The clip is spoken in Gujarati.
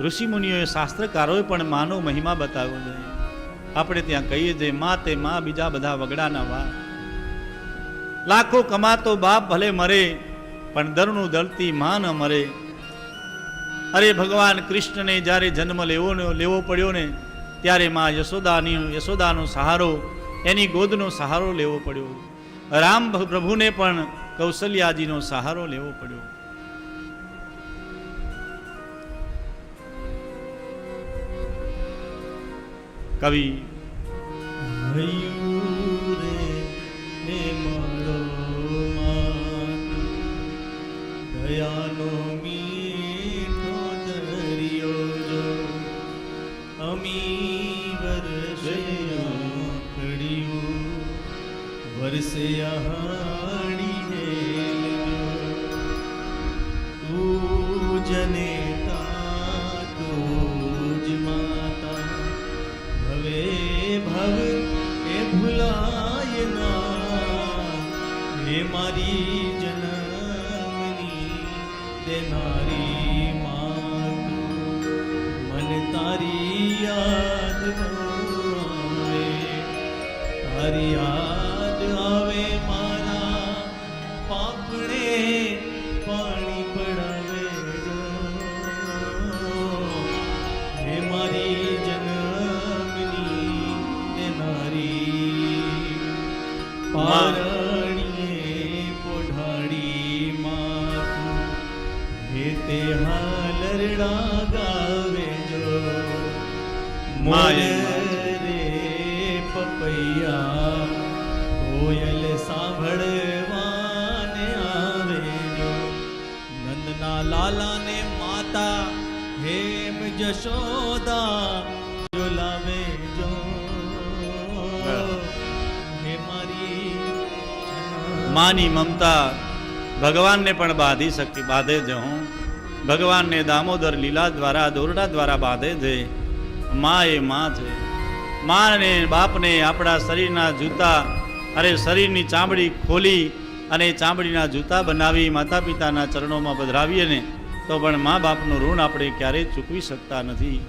ઋષિમુનિઓએ શાસ્ત્રકારોએ પણ માનો મહિમા બતાવ્યો છે. આપણે ત્યાં કહીએ છીએ માં તે માં, બીજા બધા વગડાના વા. લાખો કમાતો બાપ ભલે મરે, પણ દરનું દળતી માં ન મરે. અરે ભગવાન કૃષ્ણને જ્યારે જન્મ લેવો પડ્યો ને, ત્યારે માં યશોદાનો સહારો, એની ગોદનો સહારો લેવો પડ્યો. રામ પ્રભુને પણ કૌશલ્યાજીનો સહારો લેવો પડ્યો. કવિ દયાનો મીઠો દરિયો જો અમી વર્ષયા કડિયું વર્ષે હાડી તું જનેતા તું જ માતા ભવે ભવ એ ભૂલાય ના હે મારી જનમની દેનારી માં મન તારી યાદ આવે, તારી યાદ આવે મારા પાપણે પાણી પડાવે જો હે મારી જનમની દેનારી પારણીએ પોઢાડી માં હે તે હાલરડા ગાવે જો માય રે પપૈયા કોયલ સાંભળવાને આવે જો નંદના લાલાને માતા હેમ જશોદા જોલાવે જો હે મારી માની મમતા ભગવાનને પણ બાંધે છે. હું ભગવાનને દામોદર લીલા દ્વારા, દોરડા દ્વારા બાંધે છે. મા એ માં છે. મા અને બાપને આપણા શરીરના જૂતા, અરે શરીરની ચામડી ખોલી અને ચામડીના જૂતા બનાવી માતા પિતાના ચરણોમાં પધરાવીએ ને, તો પણ મા બાપનું ઋણ આપણે ક્યારેય ચૂકવી શકતા નથી.